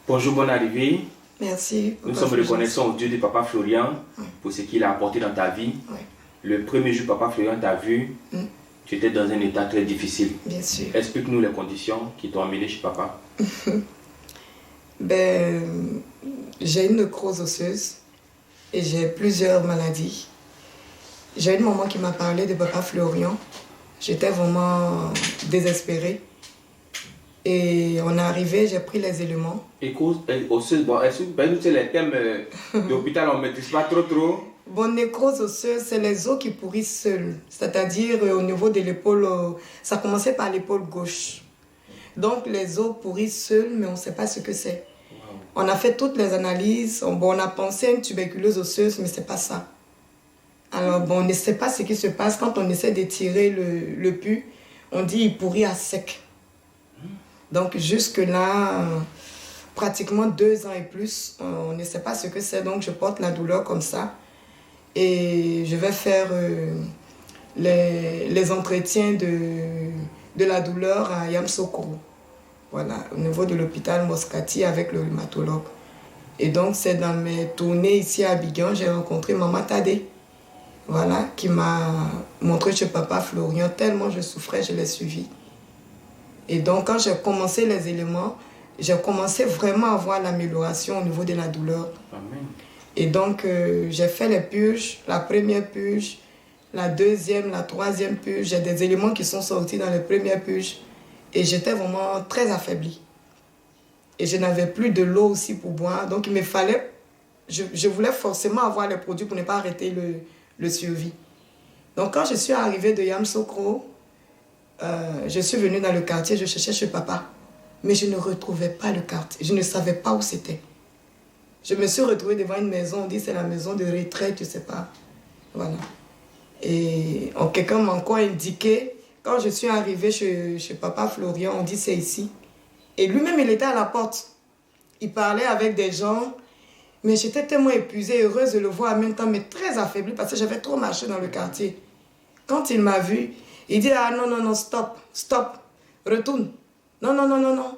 Bonjour, bonne arrivée. Merci. Nous sommes reconnaissants au Dieu de Papa Florian pour ce qu'il a apporté dans ta vie. Oui. Le premier jour, Papa Florian t'a vu, tu étais dans un état très difficile. Bien sûr. Explique-nous les conditions qui t'ont amené chez Papa. J'ai une nécrose osseuse et j'ai plusieurs maladies. J'ai une maman qui m'a parlé de Papa Florian. J'étais vraiment désespérée. Et on est arrivé, j'ai pris les éléments. Nécrose osseuse, bon, est-ce que les thèmes d'hôpital, on ne maîtrise pas trop? Bon, nécrose osseuse, c'est les os qui pourrissent seuls. C'est-à-dire au niveau de l'épaule, ça commençait par l'épaule gauche. Donc les os pourrissent seuls, mais on ne sait pas ce que c'est. Wow. On a fait toutes les analyses. On a pensé à une tuberculose osseuse, mais ce n'est pas ça. Alors bon, on ne sait pas ce qui se passe. Quand on essaie d'étirer le pus, on dit il pourrit à sec. Donc jusque-là, pratiquement 2 ans et plus, on ne sait pas ce que c'est. Donc je porte la douleur comme ça. Et je vais faire les entretiens de la douleur à Yamoussoukro. Voilà, au niveau de l'hôpital Moscati avec le rhumatologue. Et donc c'est dans mes tournées ici à Abidjan, j'ai rencontré Maman Tadé. Voilà, qui m'a montré chez Papa Florian. Tellement je souffrais, je l'ai suivi. Et donc quand j'ai commencé les éléments, j'ai commencé vraiment à voir l'amélioration au niveau de la douleur. Amen. Et donc j'ai fait les purges, la première purge, la deuxième, la troisième purge. J'ai des éléments qui sont sortis dans les premières purges. Et j'étais vraiment très affaiblie. Et je n'avais plus de l'eau aussi pour boire. Donc il me fallait, je voulais forcément avoir les produits pour ne pas arrêter le suivi. Donc quand je suis arrivée de Yamoussoukro, je suis venue dans le quartier, je cherchais chez Papa. Mais je ne retrouvais pas le quartier, je ne savais pas où c'était. Je me suis retrouvée devant une maison, on dit c'est la maison de retraite, je ne sais pas. Voilà. Et quelqu'un m'a encore indiqué, quand je suis arrivée chez Papa Florian, on dit c'est ici. Et lui-même, il était à la porte. Il parlait avec des gens. Mais j'étais tellement épuisée, heureuse de le voir en même temps, mais très affaiblie parce que j'avais trop marché dans le quartier. Quand il m'a vu, il dit ah non, non, non, stop, stop, retourne. Non, non, non, non, non.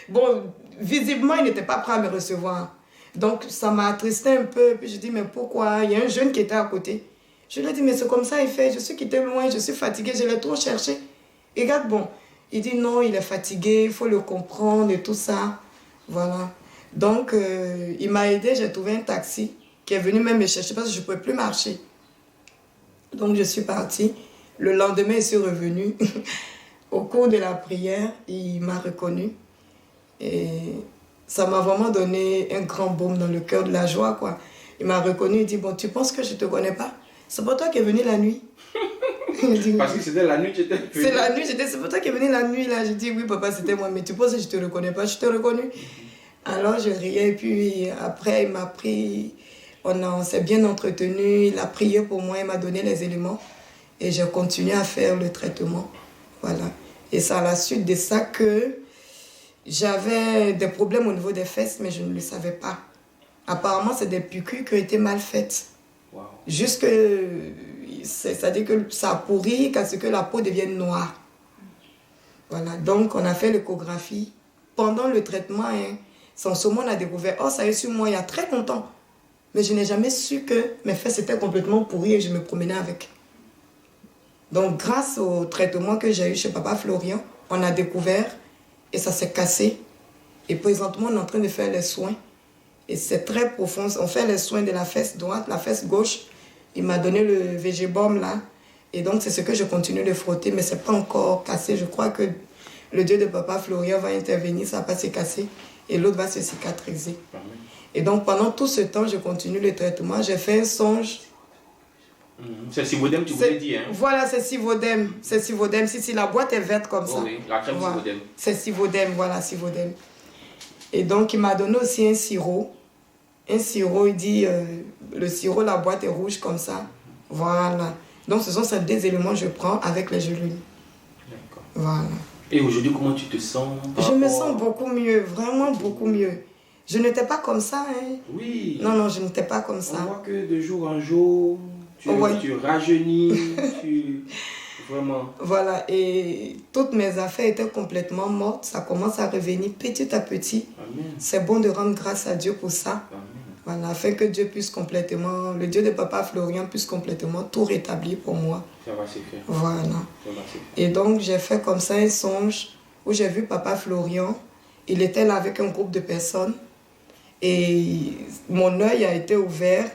Bon, visiblement, il n'était pas prêt à me recevoir. Donc, ça m'a attristé un peu. Puis je dis mais pourquoi? Il y a un jeune qui était à côté. Je lui ai dit mais c'est comme ça, il fait. Je suis quitté loin, je suis fatiguée, je l'ai trop cherché. Et regarde, bon, il dit non, il est fatigué, il faut le comprendre et tout ça. Voilà. Donc, il m'a aidé, j'ai trouvé un taxi qui est venu même me chercher parce que je ne pouvais plus marcher. Donc, je suis partie. Le lendemain, je suis revenue. Au cours de la prière, il m'a reconnue. Et ça m'a vraiment donné un grand baume dans le cœur, de la joie, quoi. Il m'a reconnue, il dit, bon, tu penses que je ne te connais pas? C'est pour toi qui es venu la nuit. Dit, parce que c'était la nuit, j'étais venu. C'est la nuit, c'est pour toi qui es venu la nuit, là. J'ai dit, oui, papa, c'était moi, mais tu penses que je ne te reconnais pas? Je t'ai reconnu. Alors, je riais, et puis après, il m'a pris, on s'est bien entretenu, il a prié pour moi, il m'a donné les éléments, et j'ai continué à faire le traitement. Voilà. Et c'est à la suite de ça que j'avais des problèmes au niveau des fesses, mais je ne le savais pas. Apparemment, c'est des piqûres qui ont été mal faites. Wow. Juste que, c'est-à-dire que ça a pourri, qu'à ce que la peau devienne noire. Voilà. Donc, on a fait l'échographie. Pendant le traitement, sans ce moment, on a découvert, oh, ça a eu sur moi il y a très longtemps. Mais je n'ai jamais su que mes fesses étaient complètement pourries et je me promenais avec. Donc, grâce au traitement que j'ai eu chez Papa Florian, on a découvert et ça s'est cassé. Et présentement, on est en train de faire les soins. Et c'est très profond. On fait les soins de la fesse droite, la fesse gauche. Il m'a donné le VG-Bomb là. Et donc, c'est ce que je continue de frotter, mais ce n'est pas encore cassé. Je crois que le Dieu de Papa Florian va intervenir, ça va pas se casser. Et l'autre va se cicatriser. Amen. Et donc, pendant tout ce temps, je continue le traitement. J'ai fait un songe. C'est Sivodem, tu voulais dire. Hein? Voilà, c'est Sivodem. C'est Sivodem. Si la boîte est verte comme ça. Oui, la crème voilà. Sivodem. C'est Sivodem, voilà, Sivodem. Et donc, il m'a donné aussi un sirop. Un sirop, il dit, le sirop, la boîte est rouge comme ça. Voilà. Donc, ce sont ces 2 éléments que je prends avec les gélules. D'accord. Voilà. Et aujourd'hui, comment tu te sens? Je me sens beaucoup mieux, vraiment beaucoup mieux. Je n'étais pas comme ça. Hein. Oui. Non, non, je n'étais pas comme ça. On voit que de jour en jour, tu rajeunis, Vraiment. Voilà, et toutes mes affaires étaient complètement mortes. Ça commence à revenir petit à petit. Amen. C'est bon de rendre grâce à Dieu pour ça. Amen. Voilà, afin que Dieu puisse complètement, le Dieu de Papa Florian puisse complètement tout rétablir pour moi. Ça va se faire. Voilà. Ça va se faire. Et donc, j'ai fait comme ça un songe où j'ai vu Papa Florian. Il était là avec un groupe de personnes. Et mon œil a été ouvert.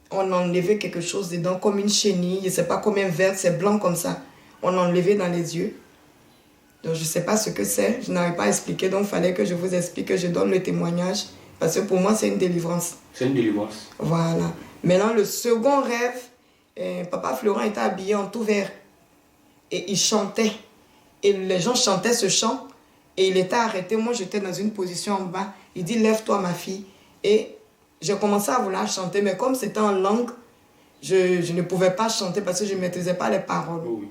On a enlevé quelque chose dedans, comme une chenille. Je ne sais pas combien vert, c'est blanc comme ça. On a enlevé dans les yeux. Donc, je ne sais pas ce que c'est. Je n'arrive pas à expliquer. Donc, il fallait que je vous explique, que je donne le témoignage. Parce que pour moi, c'est une délivrance. C'est une délivrance. Voilà. Maintenant, le second rêve, Papa Florent était habillé en tout vert. Et il chantait. Et les gens chantaient ce chant. Et il était arrêté. Moi, j'étais dans une position en bas. Il dit, lève-toi, ma fille. Et j'ai commencé à vouloir chanter. Mais comme c'était en langue, je ne pouvais pas chanter parce que je ne maîtrisais pas les paroles. Oh oui.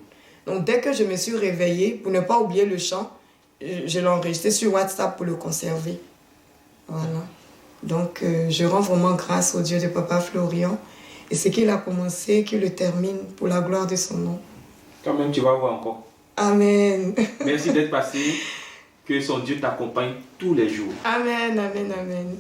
Donc, dès que je me suis réveillée, pour ne pas oublier le chant, je l'ai enregistré sur WhatsApp pour le conserver. Voilà. Donc, je rends vraiment grâce au Dieu de Papa Florian. Et ce qu'il a commencé, qu'il le termine pour la gloire de son nom. Quand même, tu vas voir encore. Amen. Merci d'être passé. Que son Dieu t'accompagne tous les jours. Amen, amen, amen.